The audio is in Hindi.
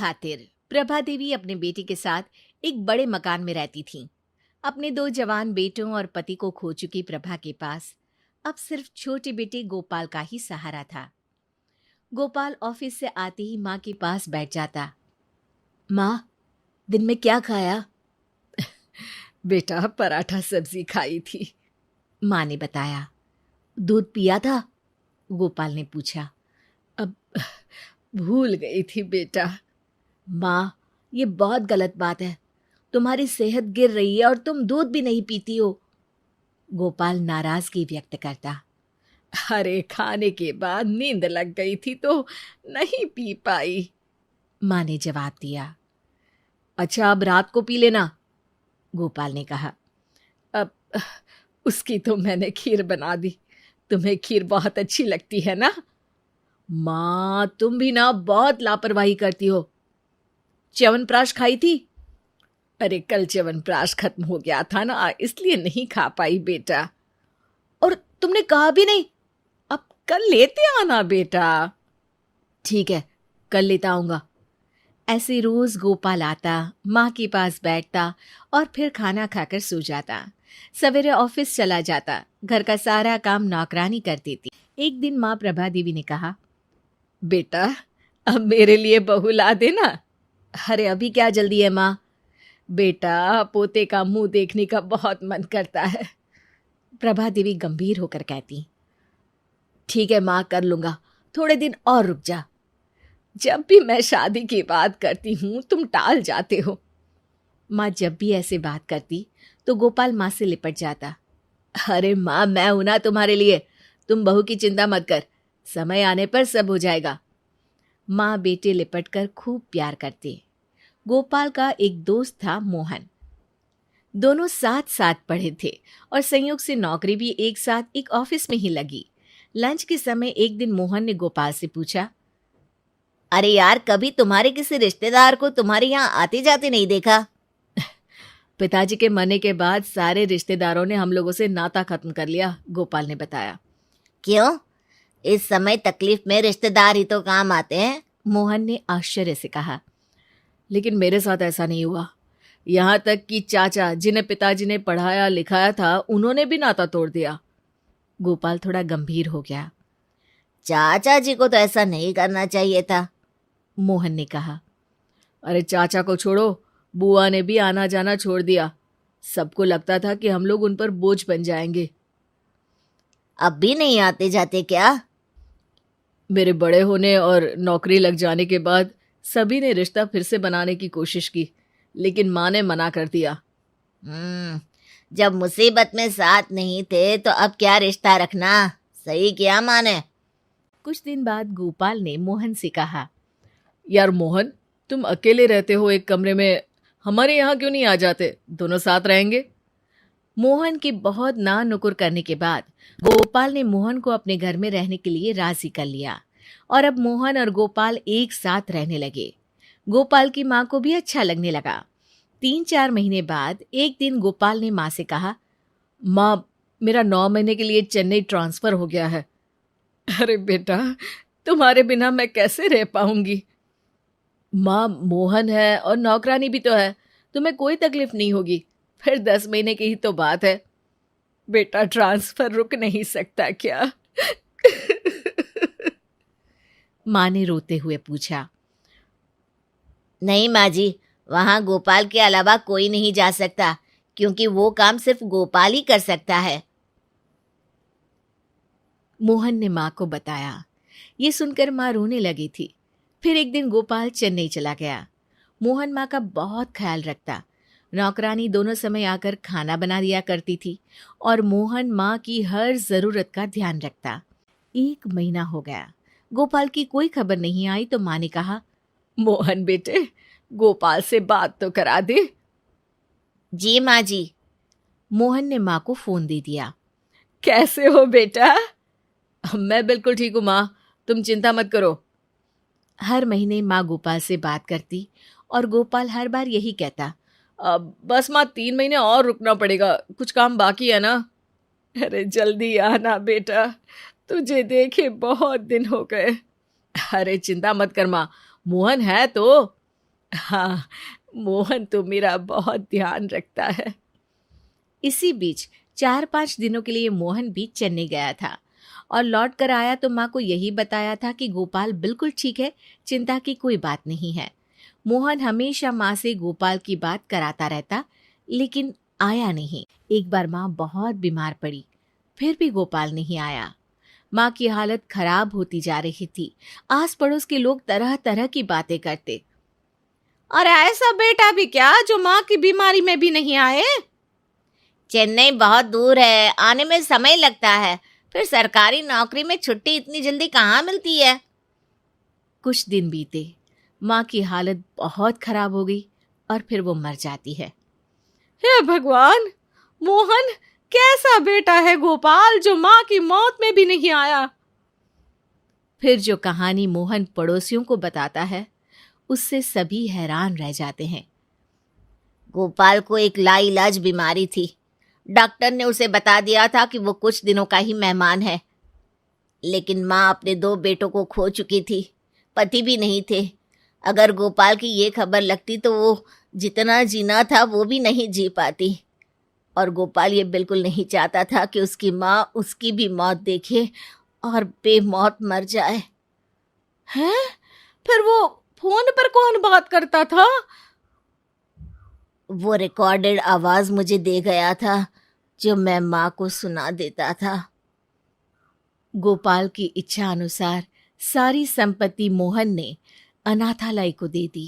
खातिर प्रभा देवी अपने बेटे के साथ एक बड़े मकान में रहती थीं। अपने 2 जवान बेटों और पति को खो चुकी प्रभा के पास अब सिर्फ छोटे बेटे गोपाल का ही सहारा था। गोपाल ऑफिस से आते ही माँ के पास बैठ जाता। माँ, दिन में क्या खाया? बेटा, पराठा सब्जी खाई थी, माँ ने बताया। दूध पिया था? गोपाल ने पूछा। अब भूल गई थी बेटा। माँ, ये बहुत गलत बात है। तुम्हारी सेहत गिर रही है और तुम दूध भी नहीं पीती हो। गोपाल नाराजगी व्यक्त करता। अरे, खाने के बाद नींद लग गई थी तो नहीं पी पाई, माँ ने जवाब दिया। अच्छा, अब रात को पी लेना, गोपाल ने कहा। अब उसकी तो मैंने खीर बना दी। तुम्हें खीर बहुत अच्छी लगती है ना? माँ, तुम भी ना बहुत लापरवाही करती हो। च्यवनप्राश खाई थी? अरे, कल च्यवनप्राश खत्म हो गया था ना, इसलिए नहीं खा पाई बेटा। और तुमने कहा भी नहीं। अब कल लेते आना बेटा। ठीक है, कल लेता आऊंगा। ऐसे रोज गोपाल आता, माँ के पास बैठता और फिर खाना खाकर सो जाता। सवेरे ऑफिस चला जाता। घर का सारा काम नौकरानी कर देती। एक दिन माँ प्रभा देवी ने कहा, बेटा, अब मेरे लिए बहू ला देना। अरे, अभी क्या जल्दी है माँ? बेटा, पोते का मुंह देखने का बहुत मन करता है, प्रभा देवी गंभीर होकर कहती। ठीक है माँ, कर लूंगा, थोड़े दिन और रुक जा। जब भी मैं शादी की बात करती हूँ तुम टाल जाते हो। माँ जब भी ऐसे बात करती तो गोपाल माँ से लिपट जाता। अरे माँ, मैं हूं ना तुम्हारे लिए, तुम बहू की चिंता मत कर, समय आने पर सब हो जाएगा। माँ बेटे लिपट कर खूब प्यार करते। गोपाल का एक दोस्त था मोहन। दोनों साथ साथ पढ़े थे और संयोग से नौकरी भी एक साथ एक ऑफिस में ही लगी। लंच के समय एक दिन मोहन ने गोपाल से पूछा, अरे यार, कभी तुम्हारे किसी रिश्तेदार को तुम्हारे यहाँ आते जाते नहीं देखा? पिताजी के मरने के बाद सारे रिश्तेदारों ने हम लोगों से नाता खत्म कर लिया, गोपाल ने बताया। क्यों? इस समय तकलीफ में रिश्तेदार ही तो काम आते हैं, मोहन ने आश्चर्य से कहा। लेकिन मेरे साथ ऐसा नहीं हुआ। यहाँ तक कि चाचा, जिन्हें पिताजी ने पढ़ाया लिखाया था, उन्होंने भी नाता तोड़ दिया। गोपाल थोड़ा गंभीर हो गया। चाचा जी को तो ऐसा नहीं करना चाहिए था, मोहन ने कहा। अरे चाचा को छोड़ो, बुआ ने भी आना जाना छोड़ दिया। सबको लगता था कि हम लोग उन पर बोझ बन जाएंगे। अब भी नहीं आते जाते क्या? मेरे बड़े होने और नौकरी लग जाने के बाद सभी ने रिश्ता फिर से बनाने की कोशिश की, लेकिन माँ ने मना कर दिया। जब मुसीबत में साथ नहीं थे तो अब क्या रिश्ता रखना? सही किया माँ ने। कुछ दिन बाद गोपाल ने मोहन से कहा, यार मोहन, तुम अकेले रहते हो एक कमरे में, हमारे यहाँ क्यों नहीं आ जाते? दोनों साथ रहेंगे। मोहन की बहुत ना नुकुर करने के बाद गोपाल ने मोहन को अपने घर में रहने के लिए राजी कर लिया और अब मोहन और गोपाल एक साथ रहने लगे। गोपाल की माँ को भी अच्छा लगने लगा। 3-4 महीने बाद एक दिन गोपाल ने माँ से कहा, माँ, मेरा 9 महीने के लिए चेन्नई ट्रांसफर हो गया है। अरे बेटा, तुम्हारे बिना मैं कैसे रह पाऊंगी? माँ, मोहन है और नौकरानी भी तो है, तुम्हें कोई तकलीफ नहीं होगी। फिर 10 महीने की ही तो बात है। बेटा, ट्रांसफर रुक नहीं सकता क्या? माँ ने रोते हुए पूछा। नहीं माँ जी, वहां गोपाल के अलावा कोई नहीं जा सकता, क्योंकि वो काम सिर्फ गोपाल ही कर सकता है, मोहन ने माँ को बताया। ये सुनकर माँ रोने लगी थी। फिर एक दिन गोपाल चेन्नई चला गया। मोहन माँ का बहुत ख्याल रखता। नौकरानी दोनों समय आकर खाना बना दिया करती थी और मोहन माँ की हर जरूरत का ध्यान रखता। 1 महीना हो गया, गोपाल की कोई खबर नहीं आई तो माँ ने कहा, मोहन बेटे, गोपाल से बात तो करा दे। जी माँ जी। मोहन ने माँ को फोन दे दिया। कैसे हो बेटा? मैं बिल्कुल ठीक हूँ माँ, तुम चिंता मत करो। हर महीने माँ गोपाल से बात करती और गोपाल हर बार यही कहता, बस माँ, 3 महीने और रुकना पड़ेगा, कुछ काम बाकी है ना। अरे जल्दी आना बेटा, तुझे देखे बहुत दिन हो गए। अरे चिंता मत कर माँ, मोहन है तो। हाँ, मोहन तो मेरा बहुत ध्यान रखता है। इसी बीच 4-5 दिनों के लिए मोहन भी चेन्नई गया था और लौट कर आया तो माँ को यही बताया था कि गोपाल बिल्कुल ठीक है, चिंता की कोई बात नहीं है। मोहन हमेशा माँ से गोपाल की बात कराता रहता, लेकिन आया नहीं। एक बार माँ बहुत बीमार पड़ी, फिर भी गोपाल नहीं आया। माँ की हालत खराब होती जा रही थी। आस पड़ोस के लोग तरह तरह की बातें करते। और ऐसा बेटा भी क्या जो माँ की बीमारी में भी नहीं आए? चेन्नई बहुत दूर है, आने में समय लगता है। फिर सरकारी नौकरी में छुट्टी इतनी जल्दी कहाँ मिलती है? कुछ दिन बीते, माँ की हालत बहुत खराब हो गई और फिर वो मर जाती है। हे भगवान, मोहन कैसा बेटा है गोपाल जो माँ की मौत में भी नहीं आया। फिर जो कहानी मोहन पड़ोसियों को बताता है, उससे सभी हैरान रह जाते हैं। गोपाल को एक लाइलाज बीमारी थी। डॉक्टर ने उसे बता दिया था कि वो कुछ दिनों का ही मेहमान है। लेकिन माँ अपने 2 बेटों को खो चुकी थी, पति भी नहीं थे। अगर गोपाल की ये खबर लगती तो वो जितना जीना था वो भी नहीं जी पाती। और गोपाल ये बिल्कुल नहीं चाहता था कि उसकी माँ उसकी भी मौत देखे और बेमौत मर जाए। हैं? फिर वो फोन पर कौन बात करता था? वो रिकॉर्डेड आवाज मुझे दे गया था, जो मैं माँ को सुना देता था। गोपाल की इच्छा अनुसार सारी संपत्ति मोहन ने अनाथालय को दे दी।